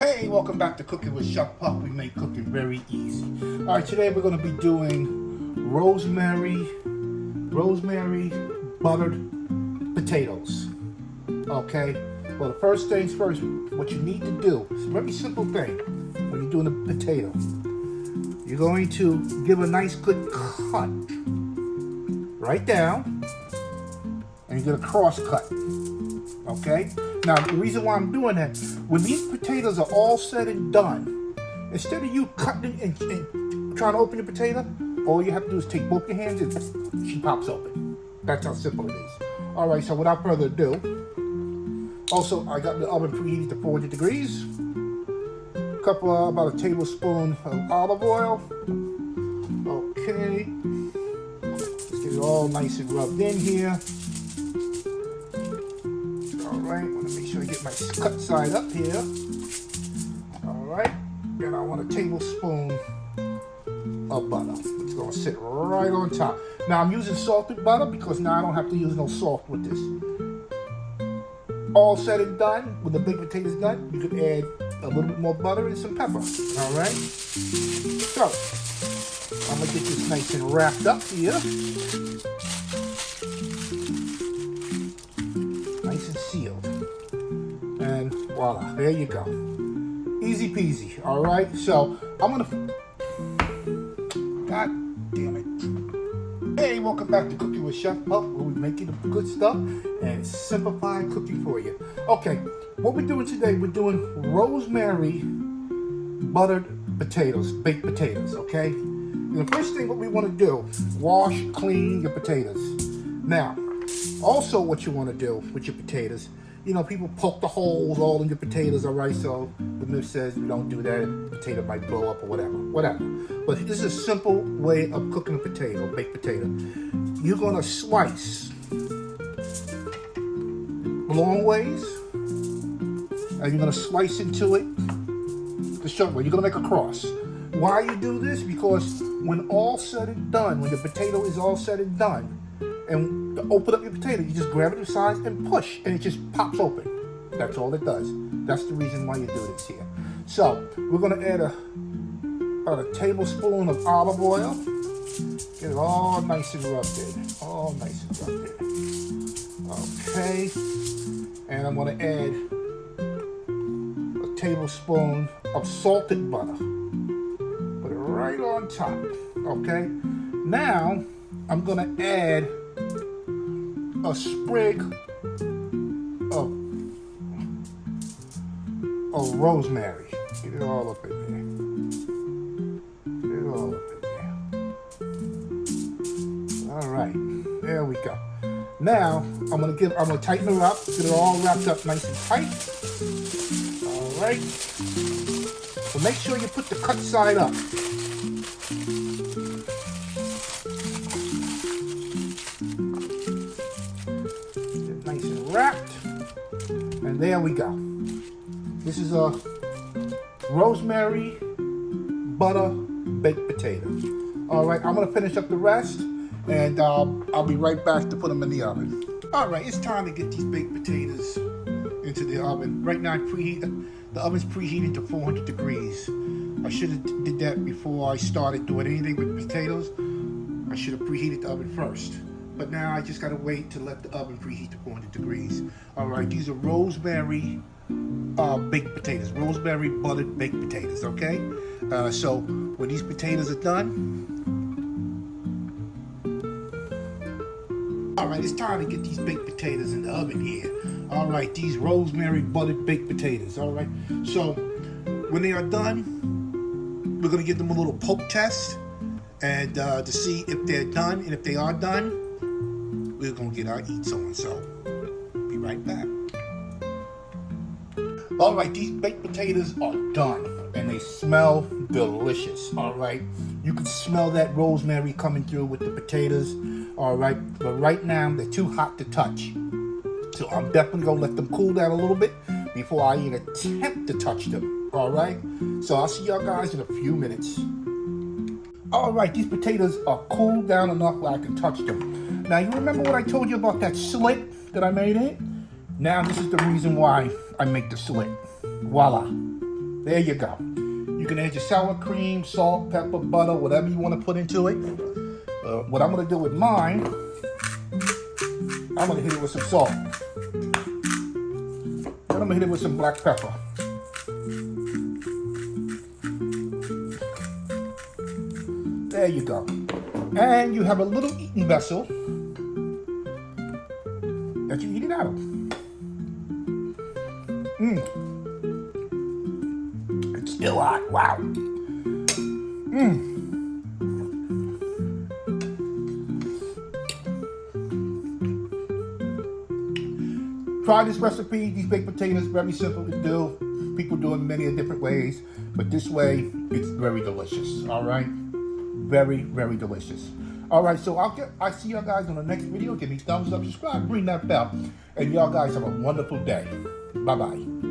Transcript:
Hey, welcome back to Cooking with Chef Puck. We make cooking very easy. All right, today we're going to be doing rosemary buttered potatoes. Okay, well, the first things first, what you need to do, it's a very simple thing when you're doing a potato. You're going to give a nice good cut right down, and you're going to cross cut. Okay? Now, the reason why I'm doing that, when these potatoes are all said and done, instead of you cutting and trying to open your potato, all you have to do is take both your hands and she pops open. That's how simple it is. All right, so without further ado, also, I got the oven preheated to 400 degrees. About a tablespoon of olive oil. Okay. Let's get it all nice and rubbed in here. Alright, want to make sure I get my cut side up here. Alright, and I want a tablespoon of butter. It's going to sit right on top. Now I'm using salted butter because now I don't have to use no salt with this. All said and done, when the baked potatoes done, you can add a little bit more butter and some pepper. Alright, so I'm going to get this nice and wrapped up here. Sealed, and voila, there you go, easy peasy. All right, so I'm gonna, god damn it. Hey, welcome back to Cooking with Chef Puck, where we make you the good stuff and simplify cooking for you. Okay, what we're doing today, we're doing rosemary buttered potatoes, baked potatoes. Okay, the first thing what we want to do, wash, clean your potatoes. Now, also, what you want to do with your potatoes, you know, people poke the holes all in your potatoes, all right? So the myth says you don't do that, the potato might blow up or whatever. But this is a simple way of cooking a potato, baked potato. You're going to slice long ways, and you're going to slice into it the short way. You're going to make a cross. Why you do this? Because when all said and done, when the potato is all said and done, and to open up your potato, you just grab it to the sides and push, and it just pops open. That's all it does. That's the reason why you do this here. So we're going to add about a tablespoon of olive oil. Get it all nice and rubbed in. All nice and rubbed in. Okay. And I'm going to add a tablespoon of salted butter. Put it right on top. Okay. Now I'm going to add a sprig of rosemary. Get it all up in there. Get it all up in there. All right, there we go. Now I'm gonna tighten it up, get it all wrapped up nice and tight. All right. So make sure you put the cut side up. Wrapped, and there we go. This is a rosemary butter baked potato. All right, I'm gonna finish up the rest, and I'll be right back to put them in the oven. All right, it's time to get these baked potatoes into the oven. Right now, the oven's preheated to 400 degrees. I should have did that before I started doing anything with potatoes. I should have preheated the oven first. But now I just gotta wait to let the oven preheat to 400 degrees. All right, these are rosemary baked potatoes, rosemary buttered baked potatoes, okay? So when these potatoes are done, all right, it's time to get these baked potatoes in the oven here. All right, these rosemary buttered baked potatoes, all right? So when they are done, we're gonna give them a little poke test and to see if they're done, and if they are done, we're gonna get our eats on, so be right back. All right, these baked potatoes are done, and they smell delicious. All right, you can smell that rosemary coming through with the potatoes. All right, but right now they're too hot to touch, so I'm definitely gonna let them cool down a little bit before I even attempt to touch them. All right, so I'll see y'all guys in a few minutes. All right, these potatoes are cooled down enough where I can touch them. Now, you remember what I told you about that slit that I made in it? Now, this is the reason why I make the slit. Voila. There you go. You can add your sour cream, salt, pepper, butter, whatever you want to put into it. What I'm going to do with mine, I'm going to hit it with some salt. Then I'm going to hit it with some black pepper. There you go. And you have a little eating vessel that you eat it out of. It's still hot. Wow. Try this recipe. These baked potatoes, very simple to do. People do it many different ways, but this way, it's very delicious. All right, very, very delicious. All right, so I see y'all guys on the next video. Give me thumbs up, subscribe, ring that bell, and y'all guys have a wonderful day. Bye bye.